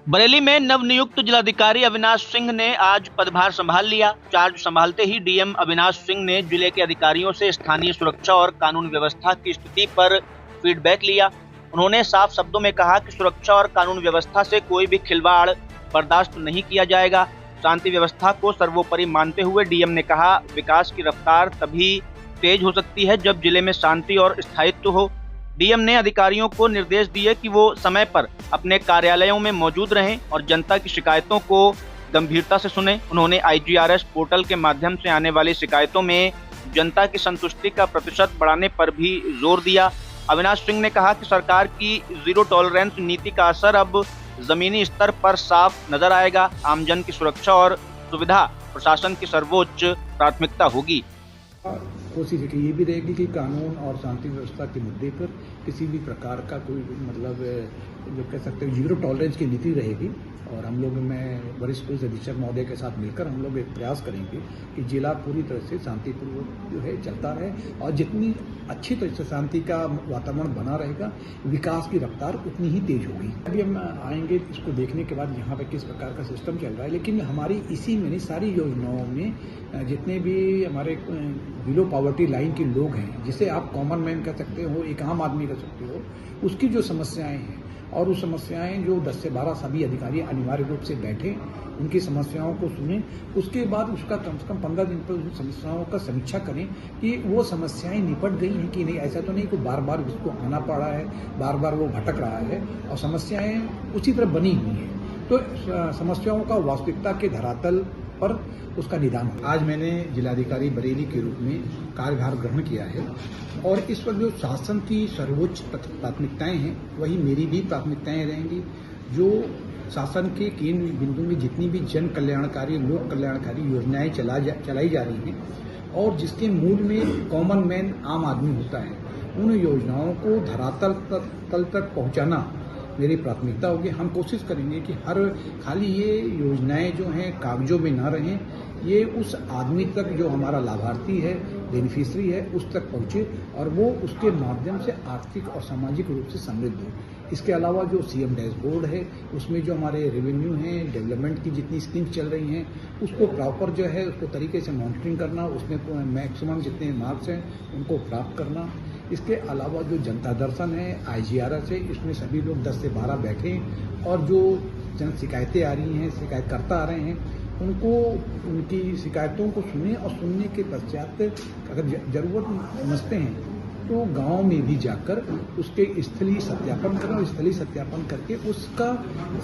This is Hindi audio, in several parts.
बरेली में नवनियुक्त जिलाधिकारी अविनाश सिंह ने आज पदभार संभाल लिया। चार्ज संभालते ही डीएम अविनाश सिंह ने जिले के अधिकारियों से स्थानीय सुरक्षा और कानून व्यवस्था की स्थिति पर फीडबैक लिया। उन्होंने साफ शब्दों में कहा कि सुरक्षा और कानून व्यवस्था से कोई भी खिलवाड़ बर्दाश्त नहीं किया जाएगा। शांति व्यवस्था को सर्वोपरि मानते हुए डीएम ने कहा, विकास की रफ्तार तभी तेज हो सकती है जब जिले में शांति और स्थायित्व हो। डीएम ने अधिकारियों को निर्देश दिए कि वो समय पर अपने कार्यालयों में मौजूद रहें और जनता की शिकायतों को गंभीरता से सुनें। उन्होंने आईजीआरएस पोर्टल के माध्यम से आने वाली शिकायतों में जनता की संतुष्टि का प्रतिशत बढ़ाने पर भी जोर दिया। अविनाश सिंह ने कहा कि सरकार की जीरो टॉलरेंस नीति का असर अब जमीनी स्तर पर साफ नजर आएगा। आमजन की सुरक्षा और सुविधा प्रशासन की सर्वोच्च प्राथमिकता होगी। कोशिश ये भी रहेगी कि कानून और शांति व्यवस्था के मुद्दे पर किसी भी प्रकार का कोई जो कह सकते हैं जीरो टॉलरेंस की नीति रहेगी। और हम लोग में वरिष्ठ पुलिस अधीक्षक महोदय के साथ मिलकर हम लोग एक प्रयास करेंगे कि जिला पूरी तरह से शांतिपूर्वक जो है चलता रहे और जितनी अच्छी तरह से शांति का वातावरण बना रहेगा, विकास की रफ्तार उतनी ही तेज होगी। अभी हम आएंगे इसको देखने के बाद यहाँ पे किस प्रकार का सिस्टम चल रहा है, लेकिन हमारी इसी में सारी योजनाओं में जितने भी हमारे बिलो पॉवर्टी लाइन के लोग हैं, जिसे आप कॉमन मैन कह सकते हो, एक आम आदमी कह सकते हो, उसकी जो समस्याएं हैं और उस समस्याएं जो 10 से 12 सभी अधिकारी अनिवार्य रूप से बैठे, उनकी समस्याओं को सुने, उसके बाद उसका कम से कम 15 दिन पर उन समस्याओं का समीक्षा करें कि वो समस्याएं निपट गई हैं कि नहीं। ऐसा तो नहीं कि बार बार उसको आना पड़ा है, बार बार वो भटक रहा है और समस्याएं उसी तरह बनी हुई हैं। तो समस्याओं का वास्तविकता के धरातल पर उसका निदान हो। आज मैंने जिलाधिकारी बरेली के रूप में कार्यभार ग्रहण किया है और इस वक्त जो शासन की सर्वोच्च प्राथमिकताएं हैं वही मेरी भी प्राथमिकताएं रहेंगी। जो शासन के केंद्र बिंदु में जितनी भी जन कल्याणकारी, लोक कल्याणकारी योजनाएं चलाई जा रही हैं और जिसके मूल में कॉमन मैन आम आदमी होता है, उन योजनाओं को धरातल तक पहुंचाना मेरी प्राथमिकता होगी। हम कोशिश करेंगे कि हर खाली ये योजनाएं जो हैं कागजों में ना रहें, ये उस आदमी तक जो हमारा लाभार्थी है, बेनिफिशियरी है, उस तक पहुंचे और वो उसके माध्यम से आर्थिक और सामाजिक रूप से समृद्ध हो। इसके अलावा जो सीएम डैशबोर्ड है, उसमें जो हमारे रेवेन्यू हैं, डेवलपमेंट की जितनी स्कीम्स चल रही हैं, उसको प्रॉपर जो है उसको तरीके से मॉनिटरिंग करना, उसमें मैक्सिमम जितने मार्क्स हैं उनको प्राप्त करना। इसके अलावा जो जनता दर्शन है, आईजीआरएस है, इसमें सभी लोग 10 से 12 बैठें और जो जन शिकायतें आ रही हैं, शिकायतकर्ता आ रहे हैं, उनको उनकी शिकायतों को सुने और सुनने के पश्चात अगर जरूरत समझते हैं तो गांव में भी जाकर उसके स्थलीय सत्यापन करें और स्थलीय सत्यापन करके उसका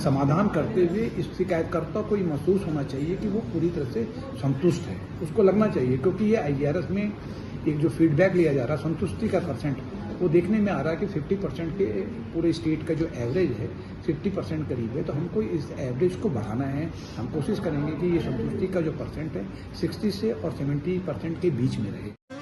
समाधान करते हुए इस शिकायतकर्ता को ये महसूस होना चाहिए कि वो पूरी तरह से संतुष्ट है, उसको लगना चाहिए। क्योंकि ये आईजीआरएस में एक जो फीडबैक लिया जा रहा है संतुष्टि का परसेंट, वो देखने में आ रहा है कि 50% के पूरे स्टेट का जो एवरेज है 50% करीब है। तो हमको इस एवरेज को बढ़ाना है। हम कोशिश करेंगे कि ये संतुष्टि का जो परसेंट है 60 से और 70% के बीच में रहे।